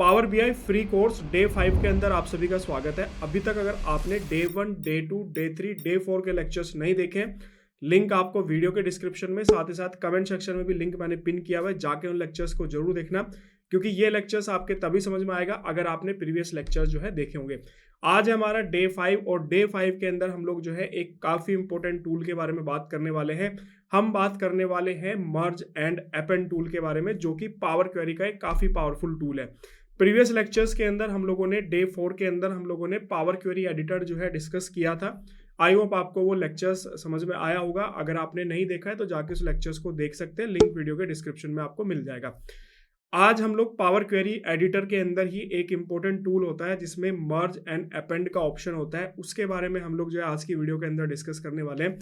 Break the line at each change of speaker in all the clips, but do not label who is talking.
Power BI free course day 5 के अंदर आप सभी का स्वागत है। अभी तक अगर आपने डे 1, डे 2, डे 3, डे 4 के लेक्चर्स नहीं देखे, लिंक आपको वीडियो के डिस्क्रिप्शन में, साथ ही साथ कमेंट सेक्शन में भी लिंक मैंने पिन किया हुआ है। जाके उन लेक्चर्स को जरूर देखना, क्योंकि ये लेक्चर्स आपके तभी समझ में आएगा अगर आपने प्रीवियस लेक्चर्स जो है देखे होंगे। आज हमारा डे 5 और डे 5 के अंदर हम लोग जो है एक काफी इंपॉर्टेंट टूल के बारे में बात करने वाले हैं। हम बात करने वाले हैं मर्ज एंड अपेंड टूल के बारे में, जो कि पावर क्वेरी का एक काफी पावरफुल टूल है। प्रीवियस लेक्चर्स के अंदर हम लोगों ने डे 4 के अंदर हम लोगों ने पावर क्वेरी एडिटर जो है डिस्कस किया था। आई होप आपको वो लेक्चर्स समझ में आया होगा। अगर आपने नहीं देखा है तो जाके उस लेक्चर्स को देख सकते हैं, लिंक वीडियो के डिस्क्रिप्शन में आपको मिल जाएगा। आज हम लोग पावर क्वेरी एडिटर के अंदर ही एक इंपॉर्टेंट टूल होता है जिसमें मर्ज एंड अपेंड का ऑप्शन होता है, उसके बारे में हम लोग जो है आज की वीडियो के अंदर डिस्कस करने वाले हैं।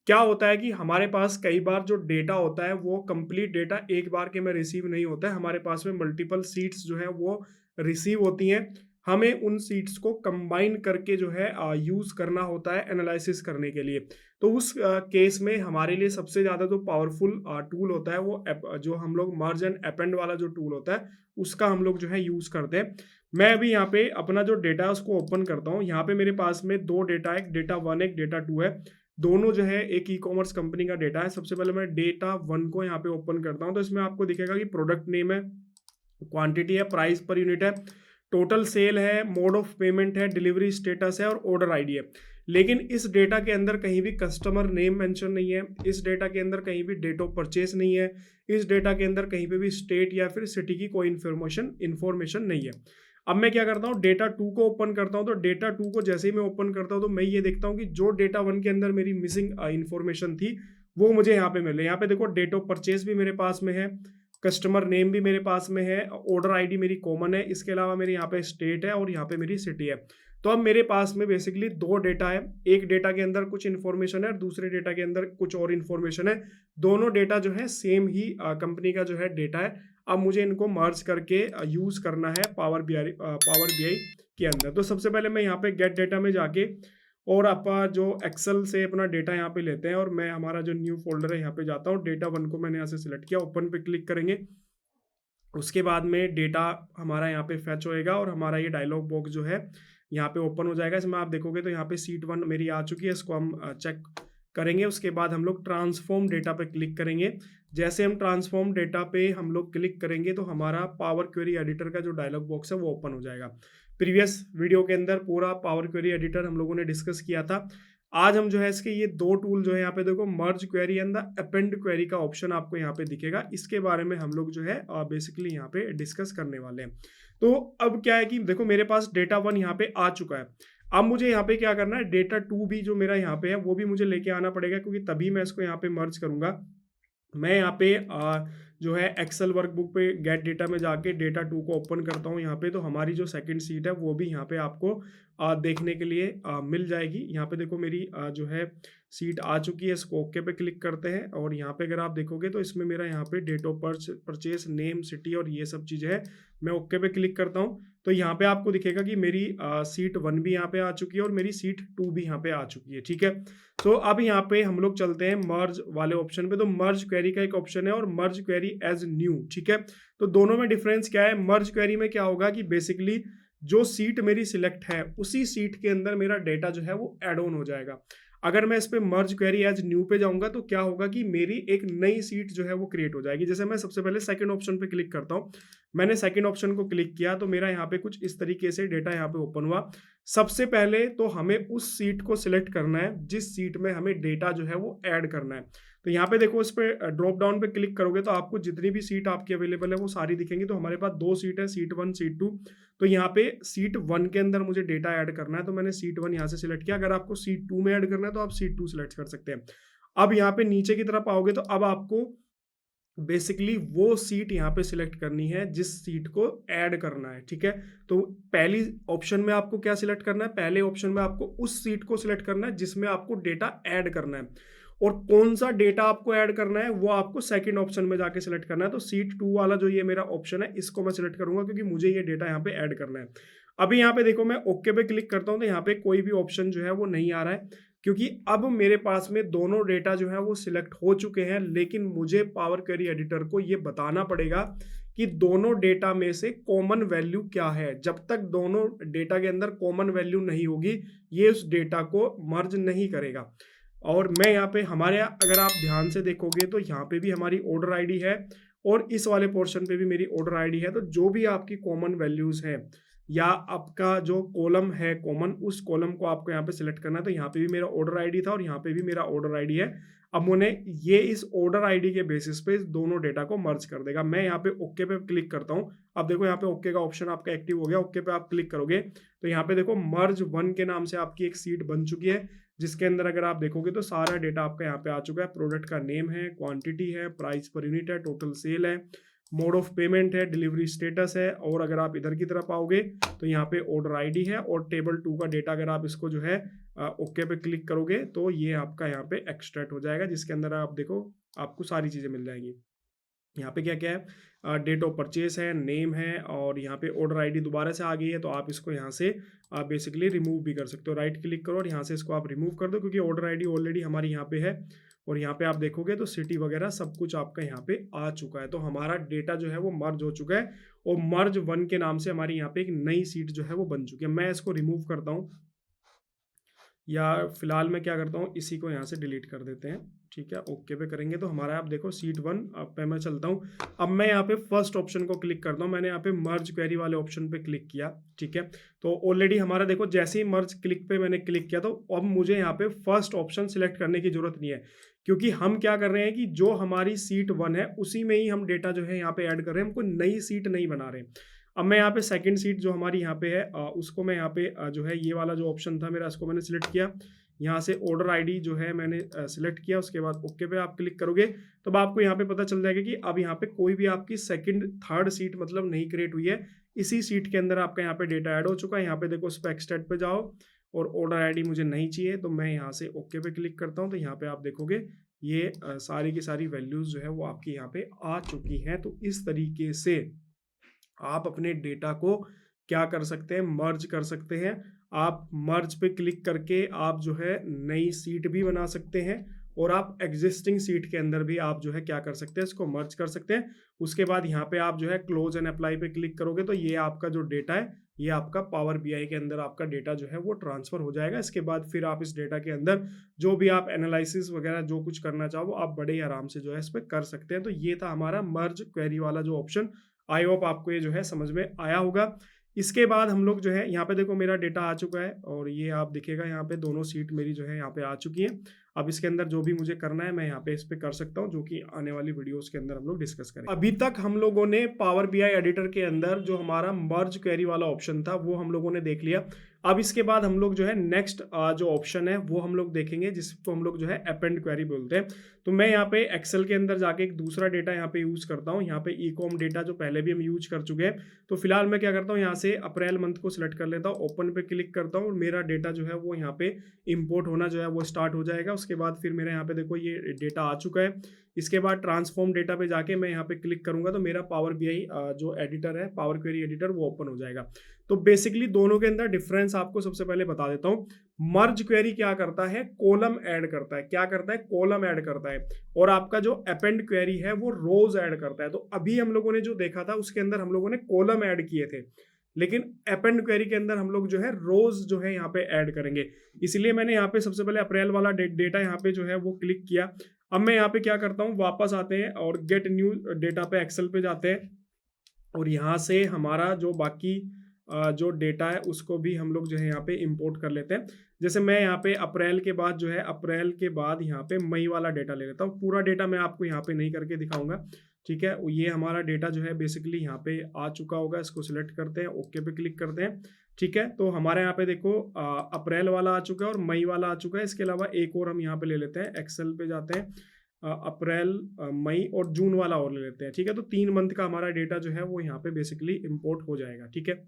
क्या होता है कि हमारे पास कई बार जो डेटा होता है वो कंप्लीट डेटा एक बार के में रिसीव नहीं होता है। हमारे पास में मल्टीपल सीट्स जो है वो रिसीव होती हैं। हमें उन सीट्स को कंबाइन करके जो है यूज करना होता है एनालिसिस करने के लिए। तो उस केस में हमारे लिए सबसे ज़्यादा जो पावरफुल टूल होता है वो जो हम लोग मर्ज एंड अपेंड वाला जो टूल होता है उसका हम लोग जो है यूज़ करते हैं। मैं अभी यहाँ पे अपना जो डेटा है उसको ओपन करता हूँ। यहाँ पे मेरे पास में दो डेटा है, डेटा 1 एक डेटा 2 है। दोनों जो है एक ई कॉमर्स कंपनी का डेटा है। सबसे पहले मैं डेटा 1 को यहाँ पे ओपन करता हूँ, तो इसमें आपको दिखेगा कि प्रोडक्ट नेम है, क्वांटिटी है, प्राइस पर यूनिट है, टोटल सेल है, मोड ऑफ पेमेंट है, डिलीवरी स्टेटस है और ऑर्डर आईडी है। लेकिन इस डेटा के अंदर कहीं भी कस्टमर नेम मेंशन नहीं है, इस डेटा के अंदर कहीं भी डेट ऑफ परचेस नहीं है, इस डेटा के अंदर कहीं पे भी स्टेट या फिर सिटी की कोई इन्फॉर्मेशन नहीं है। अब मैं क्या करता हूँ, डेटा 2 को ओपन करता हूँ। तो डेटा 2 को जैसे ही मैं ओपन करता हूँ तो मैं ये देखता हूँ कि जो डेटा 1 के अंदर मेरी मिसिंग इन्फॉर्मेशन थी वो मुझे यहाँ पे मिले। यहाँ पे देखो डेट ऑफ परचेस भी मेरे पास में है, कस्टमर नेम भी मेरे पास में है, ऑर्डर आईडी मेरी कॉमन है, इसके अलावा मेरे यहाँ पे स्टेट है और यहाँ पे मेरी सिटी है। तो अब मेरे पास में बेसिकली दो डेटा है, एक डेटा के अंदर कुछ इन्फॉर्मेशन है और दूसरे डेटा के अंदर कुछ और इन्फॉर्मेशन है। दोनों डेटा जो है सेम ही कंपनी का जो है डेटा है। अब मुझे इनको मर्ज करके यूज करना है पावर बीआई के अंदर। तो सबसे पहले मैं यहाँ पे गेट डेटा में जाके और आप जो एक्सेल से अपना डेटा यहाँ पे लेते हैं और मैं हमारा जो न्यू फोल्डर है यहाँ पे जाता हूँ। डेटा 1 को मैंने यहाँ से सिलेक्ट किया, ओपन पे क्लिक करेंगे। उसके बाद में डेटा हमारा यहाँ पे फैच होएगा और हमारा ये डायलॉग बॉक्स जो है यहाँ पे ओपन हो जाएगा। इसमें आप देखोगे तो यहाँ पे सीट 1 मेरी आ चुकी है, इसको हम चेक करेंगे। उसके बाद हम लोग ट्रांसफॉर्म डेटा पे क्लिक करेंगे। जैसे हम ट्रांसफॉर्म डेटा पे हम लोग क्लिक करेंगे तो हमारा पावर क्वेरी एडिटर का जो डायलॉग बॉक्स है वो ओपन हो जाएगा। प्रीवियस वीडियो के अंदर पूरा पावर क्वेरी एडिटर हम लोगों ने डिस्कस किया था। आज हम जो है इसके ये दो टूल जो है यहाँ पे देखो, merge query and the append query का ऑप्शन आपको यहाँ पे दिखेगा। इसके बारे में हम लोग जो है बेसिकली यहाँ पे डिस्कस करने वाले हैं। तो अब क्या है कि देखो मेरे पास डेटा 1 यहाँ पे आ चुका है। अब मुझे यहाँ पे क्या करना है, डेटा 2 भी जो मेरा यहाँ पे है वो भी मुझे लेके आना पड़ेगा, क्योंकि तभी मैं इसको यहाँ पे मर्ज करूंगा। मैं यहाँ पे जो है एक्सेल वर्कबुक पे गेट डेटा में जाके डेटा 2 को ओपन करता हूँ यहाँ पे। तो हमारी जो सेकंड सीट है वो भी यहाँ पे आपको देखने के लिए मिल जाएगी। यहाँ पे देखो मेरी जो है सीट आ चुकी है। इसको ओके पे क्लिक करते हैं और यहाँ पे अगर आप देखोगे तो इसमें मेरा यहाँ पे date of purchase, name, city और ये सब चीज़ें है। मैं ओके पे क्लिक करता हूँ तो यहाँ पे आपको दिखेगा कि मेरी सीट 1 भी यहाँ पे आ चुकी है और मेरी सीट 2 भी यहाँ पे आ चुकी है। ठीक है, तो अब यहाँ पे हम लोग चलते हैं मर्ज वाले ऑप्शन पे। तो मर्ज क्वेरी का एक ऑप्शन है और मर्ज क्वेरी एज न्यू। ठीक है, तो दोनों में डिफरेंस क्या है। मर्ज क्वेरी में क्या होगा कि बेसिकली जो सीट मेरी सिलेक्ट है उसी सीट के अंदर मेरा डेटा जो है वो एड ऑन हो जाएगा। अगर मैं इस पे मर्ज क्वेरी एज न्यू पे जाऊंगा तो क्या होगा कि मेरी एक नई सीट जो है वो क्रिएट हो जाएगी। जैसे मैं सबसे पहले सेकंड ऑप्शन पे क्लिक करता हूँ। मैंने सेकंड ऑप्शन को क्लिक किया तो मेरा यहाँ पे कुछ इस तरीके से डेटा यहाँ पे ओपन हुआ। सबसे पहले तो हमें उस सीट को सिलेक्ट करना है जिस सीट में हमें डेटा जो है वो ऐड करना है। तो यहाँ पे देखो, इस पे ड्रॉप डाउन पे क्लिक करोगे तो आपको जितनी भी सीट आपकी अवेलेबल है वो सारी दिखेंगी। तो हमारे पास दो सीट है, सीट 1, सीट 2। तो यहाँ पे सीट 1 के अंदर मुझे डेटा ऐड करना है तो मैंने सीट 1 यहाँ से सिलेक्ट किया। अगर आपको सीट 2 में ऐड करना है तो आप सीट 2 सिलेक्ट कर सकते हैं। अब यहाँ पे नीचे की तरफ आओगे तो अब आपको बेसिकली वो सीट यहाँ पे सिलेक्ट करनी है जिस सीट को ऐड करना है। ठीक है, तो पहली ऑप्शन में आपको क्या सिलेक्ट करना है, पहले ऑप्शन में आपको उस सीट को सिलेक्ट करना है जिसमें आपको डेटा ऐड करना है। और कौन सा डेटा आपको ऐड करना है वो आपको सेकंड ऑप्शन में जाके सिलेक्ट करना है। तो सीट 2 वाला जो ये मेरा ऑप्शन है इसको मैं सिलेक्ट करूंगा क्योंकि मुझे ये डेटा यहाँ पे ऐड करना है। अभी यहाँ पे देखो मैं ओके पे क्लिक करता हूँ तो यहाँ पे कोई भी ऑप्शन जो है वो नहीं आ रहा है, क्योंकि अब मेरे पास में दोनों डेटा जो है वो सिलेक्ट हो चुके हैं। लेकिन मुझे पावर क्वेरी एडिटर को ये बताना पड़ेगा कि दोनों डेटा में से कॉमन वैल्यू क्या है। जब तक दोनों डेटा के अंदर कॉमन वैल्यू नहीं होगी, ये उस डेटा को मर्ज नहीं करेगा। और मैं यहाँ पे हमारे अगर आप ध्यान से देखोगे तो यहाँ पे भी हमारी ऑर्डर आईडी है और इस वाले पोर्शन पे भी मेरी ऑर्डर आईडी है। तो जो भी आपकी कॉमन वैल्यूज हैं या आपका जो कॉलम है कॉमन, उस कॉलम को आपको यहाँ पे सिलेक्ट करना है। तो यहाँ पे भी मेरा ऑर्डर आईडी था और यहाँ पे भी मेरा ऑर्डर आईडी है। अब मैंने ये इस ऑर्डर आईडी के बेसिस पे इस दोनों डेटा को मर्ज कर देगा। मैं यहाँ पे ओके पे क्लिक करता हूँ। अब देखो यहाँ पे ओके का ऑप्शन आपका एक्टिव हो गया। ओके पे आप क्लिक करोगे तो यहाँ पे देखो मर्ज 1 के नाम से आपकी एक सीट बन चुकी है, जिसके अंदर अगर आप देखोगे तो सारा डेटा आपका यहाँ पे आ चुका है। प्रोडक्ट का नेम है, क्वांटिटी है, प्राइस पर यूनिट है, टोटल सेल है, मोड ऑफ पेमेंट है, डिलीवरी स्टेटस है। और अगर आप इधर की तरफ आओगे तो यहाँ पे ऑर्डर आईडी है और टेबल 2 का डेटा अगर आप इसको जो है ओके पे क्लिक करोगे तो ये आपका यहाँ पे एक्सट्रैक्ट हो जाएगा, जिसके अंदर आप देखो आपको सारी चीज़ें मिल जाएंगी। यहाँ पे क्या क्या है, डेट ऑफ परचेस है, नेम है और यहाँ पे ऑर्डर आईडी दोबारा से आ गई है। तो आप इसको यहाँ से बेसिकली रिमूव भी कर सकते हो। राइट क्लिक करो और यहाँ से इसको आप रिमूव कर दो, क्योंकि ऑर्डर आईडी ऑलरेडी हमारी यहाँ पे है। और यहाँ पे आप देखोगे तो सिटी वगैरह सब कुछ आपका यहाँ पे आ चुका है। तो हमारा डेटा जो है वो मर्ज हो चुका है और मर्ज 1 के नाम से हमारी यहाँ पे एक नई सीट जो है वो बन चुकी है। मैं इसको रिमूव करता हूँ या फिलहाल मैं क्या करता हूँ, इसी को यहाँ से डिलीट कर देते हैं। ठीक है, ओके पे करेंगे तो हमारा आप देखो सीट 1 पे मैं चलता हूँ। अब मैं यहाँ पे फर्स्ट ऑप्शन को क्लिक करता हूँ। मैंने यहाँ पे मर्ज क्वेरी वाले ऑप्शन पे क्लिक किया। ठीक है, तो ऑलरेडी हमारा देखो जैसे ही मर्ज क्लिक पे मैंने क्लिक किया तो अब मुझे यहाँ पे फर्स्ट ऑप्शन सिलेक्ट करने की जरूरत नहीं है, क्योंकि हम क्या कर रहे हैं कि जो हमारी सीट 1 है उसी में ही हम डेटा जो है यहाँ पे ऐड कर रहे हैं, हमको नई सीट नहीं बना रहे हैं। अब मैं यहाँ पे सेकंड सीट जो हमारी यहाँ पे है उसको मैं यहाँ पे जो है ये वाला जो ऑप्शन था मेरा, इसको मैंने सिलेक्ट किया। यहाँ से ऑर्डर आईडी जो है मैंने सिलेक्ट किया। उसके बाद ओके पे आप क्लिक करोगे तो अब आपको यहाँ पे पता चल जाएगा कि अब यहाँ पे कोई भी आपकी सेकंड थर्ड सीट मतलब नहीं क्रिएट हुई है। इसी सीट के अंदर आपका यहाँ पे डेटा ऐड हो चुका है। यहाँ पे देखो स्पेक स्टेट पे जाओ और ऑर्डर आईडी मुझे नहीं चाहिए, तो मैं यहाँ से ओके पे क्लिक करता हूँ। तो यहाँ पे आप देखोगे ये सारी की सारी वैल्यूज जो है वो आपकी यहाँ पे आ चुकी हैं। तो इस तरीके से आप अपने डेटा को क्या कर सकते हैं, मर्ज कर सकते हैं। आप मर्ज पे क्लिक करके आप जो है नई सीट भी बना सकते हैं और आप एग्जिस्टिंग सीट के अंदर भी आप जो है क्या कर सकते हैं, इसको मर्ज कर सकते हैं। उसके बाद यहाँ पे आप जो है क्लोज एंड अप्लाई पे क्लिक करोगे तो ये आपका जो डेटा है ये आपका पावर बीआई के अंदर आपका डेटा जो है वो ट्रांसफर हो जाएगा। इसके बाद फिर आप इस डेटा के अंदर जो भी आप एनालिसिस वगैरह जो कुछ करना चाहो आप बड़े ही आराम से जो है इस पर कर सकते हैं। तो ये था हमारा मर्ज क्वेरी वाला जो ऑप्शन। आई होप आपको ये जो है समझ में आया होगा। इसके बाद हम लोग जो है यहाँ पे देखो मेरा डेटा आ चुका है और ये आप दिखेगा यहाँ पे दोनों सीट मेरी जो है यहाँ पे आ चुकी है। अब इसके अंदर जो भी मुझे करना है मैं यहाँ पे इस पे कर सकता हूँ, जो कि आने वाली वीडियोस के अंदर हम लोग डिस्कस करेंगे। अभी तक हम लोगों ने पावर बीआई एडिटर के अंदर जो हमारा मर्ज क्वेरी वाला ऑप्शन था वो हम लोगों ने देख लिया। अब इसके बाद हम लोग जो है नेक्स्ट जो ऑप्शन है वो हम लोग देखेंगे, जिसको हम लोग जो है अपेंड क्वेरी बोलते हैं। तो मैं यहाँ पे एक्सेल के अंदर जाके एक दूसरा डेटा यहाँ पे यूज करता हूँ। यहाँ पे ई कॉम डेटा जो पहले भी हम यूज कर चुके हैं। तो फिलहाल मैं क्या करता हूँ, यहाँ से अप्रैल मंथ को सिलेक्ट कर लेता हूँ, ओपन पे क्लिक करता हूँ और मेरा डेटा जो है वो यहाँ पे इम्पोर्ट होना जो है वो स्टार्ट हो जाएगा। उसके बाद फिर मेरा यहाँ पे देखो ये डेटा आ चुका है। इसके बाद ट्रांसफॉर्म डेटा पे जाके मैं यहाँ पे क्लिक करूंगा तो मेरा पावर बीआई जो एडिटर है, पावर क्वेरी एडिटर, वो ओपन हो जाएगा। तो बेसिकली दोनों के अंदर डिफरेंस आपको सबसे पहले बता देता हूँ। मर्ज क्वेरी क्या करता है, कॉलम ऐड करता है। क्या करता है, कॉलम ऐड करता है। और आपका जो अपेंड क्वेरी है वो रोज ऐड करता है। तो अभी हम लोगों ने जो देखा था उसके अंदर हम लोगों ने कॉलम ऐड किए थे, लेकिन अपेंड क्वेरी के अंदर हम लोग जो है रोज जो है यहाँ पे ऐड करेंगे। इसलिए मैंने यहाँ पे सबसे पहले अप्रैल वाला डेटा यहाँ पे जो है वो क्लिक किया। अब मैं यहाँ पे क्या करता हूँ, वापस आते हैं और गेट न्यू डेटा पे एक्सेल पे जाते हैं और यहाँ से हमारा जो बाकी जो डेटा है उसको भी हम लोग जो है यहाँ पे इंपोर्ट कर लेते हैं। जैसे मैं यहाँ पे अप्रैल के बाद जो है अप्रैल के बाद यहाँ पे मई वाला डेटा ले लेता हूँ। पूरा डेटा मैं आपको यहाँ पे नहीं करके दिखाऊंगा, ठीक है। ये हमारा डेटा जो है बेसिकली यहाँ पे आ चुका होगा। इसको सिलेक्ट करते हैं, ओके पे क्लिक करते हैं, ठीक है। तो हमारे यहाँ पे देखो अप्रैल वाला आ चुका है और मई वाला आ चुका है। इसके अलावा एक और हम यहाँ पे ले लेते हैं, एक्सेल पे जाते हैं, अप्रैल, मई और जून वाला और ले लेते हैं, ठीक है। तो 3 मंथ का हमारा डेटा जो है वो यहाँ पे बेसिकली इंपोर्ट हो जाएगा, ठीक है।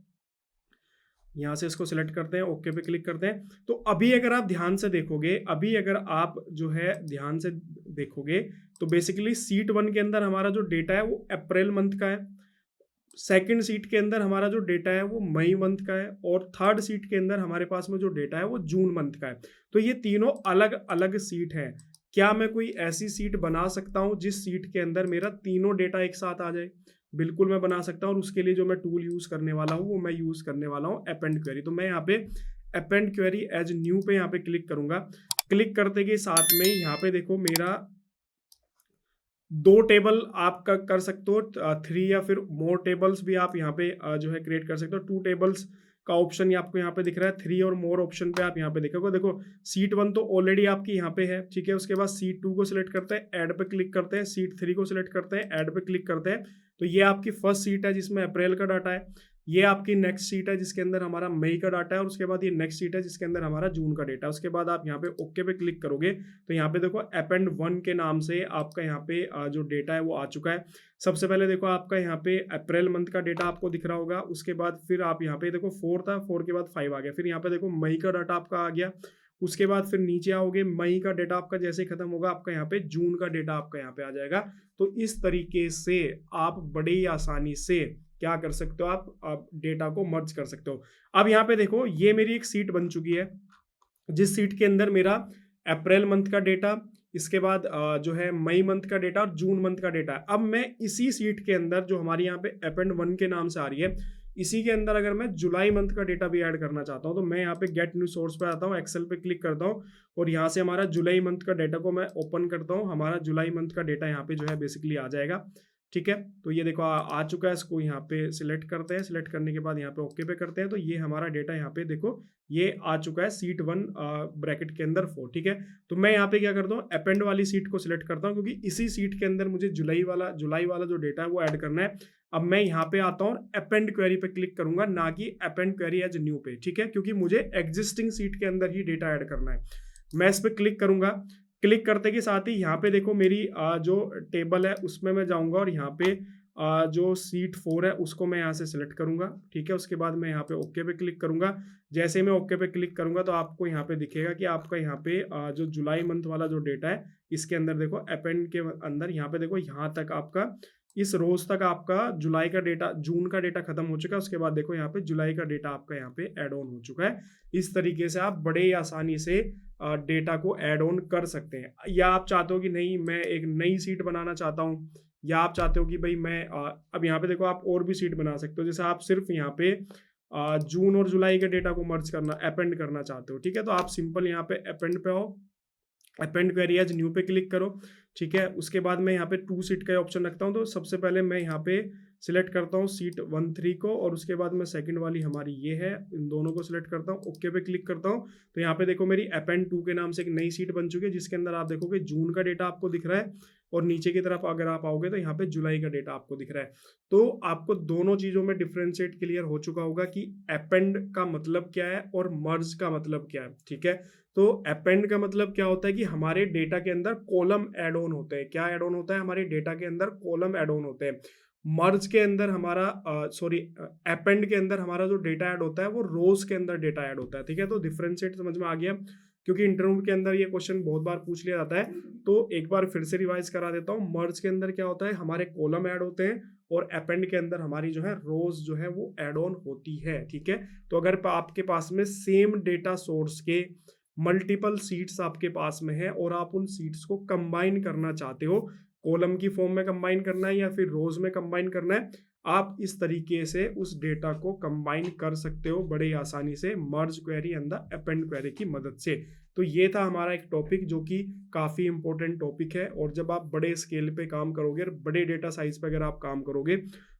यहाँ से इसको सिलेक्ट करते हैं, ओके पे क्लिक करते हैं। तो अभी अगर आप ध्यान से देखोगे, अभी अगर आप जो है ध्यान से देखोगे तो बेसिकली सीट 1 के अंदर हमारा जो डेटा है वो अप्रैल मंथ का है, सेकंड सीट के अंदर हमारा जो डेटा है वो मई मंथ का है और थर्ड सीट के अंदर हमारे पास में जो डेटा है वो जून मंथ का है। तो ये तीनों अलग अलग सीट है। क्या मैं कोई ऐसी सीट बना सकता हूँ जिस सीट के अंदर मेरा तीनों डेटा एक साथ आ जाए? बिल्कुल मैं बना सकता हूँ, और उसके लिए जो मैं टूल यूज़ करने वाला हूँ वो मैं यूज़ करने वाला हूँ अपेंड क्वेरी। तो मैं यहाँ पे अपेंड क्वेरी एज न्यू पे यहाँ पे क्लिक करूंगा। क्लिक करते के साथ में यहाँ पे देखो मेरा 2 टेबल आप कर सकते हो, 3 या फिर मोर टेबल्स भी आप यहाँ पे जो है क्रिएट कर सकते हो। 2 टेबल्स का ऑप्शन ये आपको यहाँ पे दिख रहा है, 3 और मोर ऑप्शन पे आप यहाँ पे देखोगे। देखो सीट 1 तो ऑलरेडी आपकी यहाँ पे है, ठीक है। उसके बाद सीट 2 को सिलेक्ट करते हैं, ऐड पे क्लिक करते हैं, सीट 3 को सिलेक्ट करते हैं, ऐड पे क्लिक करते हैं। तो ये आपकी फर्स्ट सीट है जिसमें अप्रैल का डाटा है। ये आपकी नेक्स्ट सीट है जिसके अंदर हमारा मई का डाटा है, और उसके बाद ये नेक्स्ट सीट है जिसके अंदर हमारा जून का डेटा है। उसके बाद आप यहाँ पे ओके पे क्लिक करोगे तो यहाँ पे देखो अपेंड 1 के नाम से आपका यहाँ पे जो डेटा है वो आ चुका है। सबसे पहले देखो आपका यहाँ पे अप्रैल मंथ का डेटा आपको दिख रहा होगा। उसके बाद फिर आप यहाँ पे देखो 4 था, 4 के बाद 5 आ गया। फिर यहाँ पे देखो मई का डाटा आपका आ गया। उसके बाद फिर नीचे आओगे, मई का डेटा आपका जैसे ही खत्म होगा आपका यहाँ पे जून का डेटा आपका यहाँ पे आ जाएगा। तो इस तरीके से आप बड़े ही आसानी से क्या कर सकते हो, आप डेटा को मर्ज कर सकते हो। अब यहाँ पे देखो ये मेरी एक सीट बन चुकी है, जिस सीट के अंदर मेरा अप्रैल मंथ का डेटा, इसके बाद जो है मई मंथ का डेटा और जून मंथ का डेटा है। अब मैं इसी सीट के अंदर जो हमारी यहाँ पे अपेंड 1 के नाम से आ रही है, इसी के अंदर अगर मैं जुलाई मंथ का डेटा भी ऐड करना चाहता हूँ तो मैं यहाँ पे गेट न्यू सोर्स पे आता हूँ, एक्सेल पे क्लिक करता हूँ और यहाँ से हमारा जुलाई मंथ का डेटा को मैं ओपन करता हूँ। हमारा जुलाई मंथ का डेटा यहाँ पे जो है बेसिकली आ जाएगा, ठीक है। तो ये देखो आ चुका है, इसको यहाँ पे सिलेक्ट करते हैं। सिलेक्ट करने के बाद यहाँ पे ओके पे करते हैं तो ये हमारा डेटा यहाँ पे देखो ये आ चुका है सीट 1 ब्रैकेट के अंदर 4, ठीक है। तो मैं यहाँ पे क्या करता हूँ, अपेंड वाली सीट को सिलेक्ट करता हूँ क्योंकि इसी सीट के अंदर मुझे जुलाई वाला जो डेटा है वो ऐड करना है। अब मैं यहाँ पे आता हूँ अपेंड क्वेरी पे क्लिक करूंगा, ना कि अपेंड क्वेरी एज न्यू पे, ठीक है, क्योंकि मुझे एग्जिस्टिंग सीट के अंदर ही डेटा ऐड करना है। मैं इस पे क्लिक करूंगा। क्लिक करते के साथ ही यहाँ पे देखो मेरी जो टेबल है उसमें मैं जाऊंगा और यहाँ पे जो सीट 4 है उसको मैं यहाँ से सिलेक्ट करूंगा, ठीक है। उसके बाद मैं यहाँ पे ओके पे क्लिक करूंगा। जैसे मैं ओके पे क्लिक करूंगा तो आपको यहाँ पे दिखेगा कि आपका यहाँ पे जो जुलाई मंथ वाला जो डेटा है इसके अंदर देखो अपेंड के अंदर यहाँ पे देखो यहाँ तक आपका इस रोज तक आपका जुलाई का डेटा, जून का डेटा खत्म हो चुका है। उसके बाद देखो यहाँ पे जुलाई का डेटा आपका यहाँ पे ऐड ऑन हो चुका है। इस तरीके से आप बड़े ही आसानी से डेटा को ऐड ऑन कर सकते हैं। या आप चाहते हो कि नहीं मैं एक नई सीट बनाना चाहता हूँ, या आप चाहते हो कि भाई मैं अब यहाँ पे देखो आप और भी सीट बना सकते हो। जैसे आप सिर्फ यहाँ पे जून और जुलाई के डेटा को मर्ज करना, अपेंड करना चाहते हो, ठीक है। तो आप सिंपल यहाँ पे अपेंड पे आओ, अपेंड क्वेरी एज न्यू पे क्लिक करो, ठीक है। उसके बाद मैं यहाँ पे 2 सीट का ऑप्शन रखता हूँ। तो सबसे पहले मैं यहाँ पे सिलेक्ट करता हूँ सीट 1 3 को, और उसके बाद मैं सेकंड वाली हमारी ये है, इन दोनों को सिलेक्ट करता हूँ, ओके पे क्लिक करता हूँ। तो यहाँ पे देखो मेरी अपेंड 2 के नाम से एक नई सीट बन चुकी है जिसके अंदर आप देखोगे जून का डेटा आपको दिख रहा है, और नीचे की तरफ अगर आप आओगे तो यहाँ पे जुलाई का डेटा आपको दिख रहा है। तो आपको दोनों चीजों में डिफ्रेंशिएट क्लियर हो चुका होगा कि अपेंड का मतलब क्या है और मर्ज का मतलब क्या है, ठीक है। तो अपेंड का मतलब क्या होता है कि हमारे डेटा के अंदर कॉलम ऐड ऑन होते हैं। क्या ऐड ऑन होता है, हमारे डेटा के अंदर कॉलम ऐड ऑन होते हैं। मर्ज के अंदर हमारा अपेंड के अंदर हमारा जो डेटा ऐड होता है वो रोज के अंदर डेटा ऐड होता है, ठीक है। तो डिफरेंशिएट समझ में आ गया, क्योंकि इंटरव्यू के अंदर ये क्वेश्चन बहुत बार पूछ लिया जाता है। तो एक बार फिर से रिवाइज करा देता हूँ। मर्ज के अंदर क्या होता है, हमारे कॉलम ऐड होते हैं, और अपेंड के अंदर हमारी जो है रोज जो है वो ऐड ऑन होती है, ठीक है। तो अगर आपके पास में सेम डेटा सोर्स के मल्टीपल सीट्स आपके पास में है और आप उन सीट्स को कंबाइन करना चाहते हो, कॉलम की फॉर्म में कंबाइन करना है या फिर रोज में कंबाइन करना है, आप इस तरीके से उस डेटा को कंबाइन कर सकते हो बड़े आसानी से merge query and the append query की मदद से। तो ये था हमारा एक टॉपिक जो कि काफ़ी इंपॉर्टेंट टॉपिक है, और जब आप बड़े स्केल पे काम करोगे और बड़े डेटा साइज पे अगर आप काम करोगे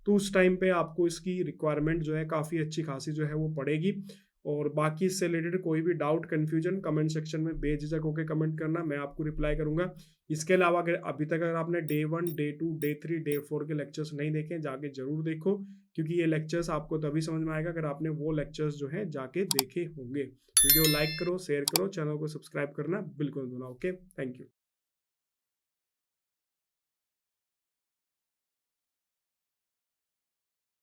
तो उस टाइम पे आपको इसकी रिक्वायरमेंट जो है काफ़ी अच्छी खासी जो है वो पड़ेगी। और बाकी इससे रिलेटेड कोई भी डाउट कन्फ्यूजन कमेंट सेक्शन में बेझिझक होकर कमेंट करना, मैं आपको रिप्लाई करूंगा। इसके अलावा अगर अभी तक अगर आपने डे 1 डे 2 डे 3 डे 4 के लेक्चर्स नहीं देखे, जाके जरूर देखो, क्योंकि ये लेक्चर्स आपको तभी समझ में आएगा अगर आपने वो लेक्चर्स जो है जाके देखे होंगे। वीडियो लाइक करो, शेयर करो, चैनल को सब्सक्राइब करना बिल्कुल भूलना। Okay, thank you.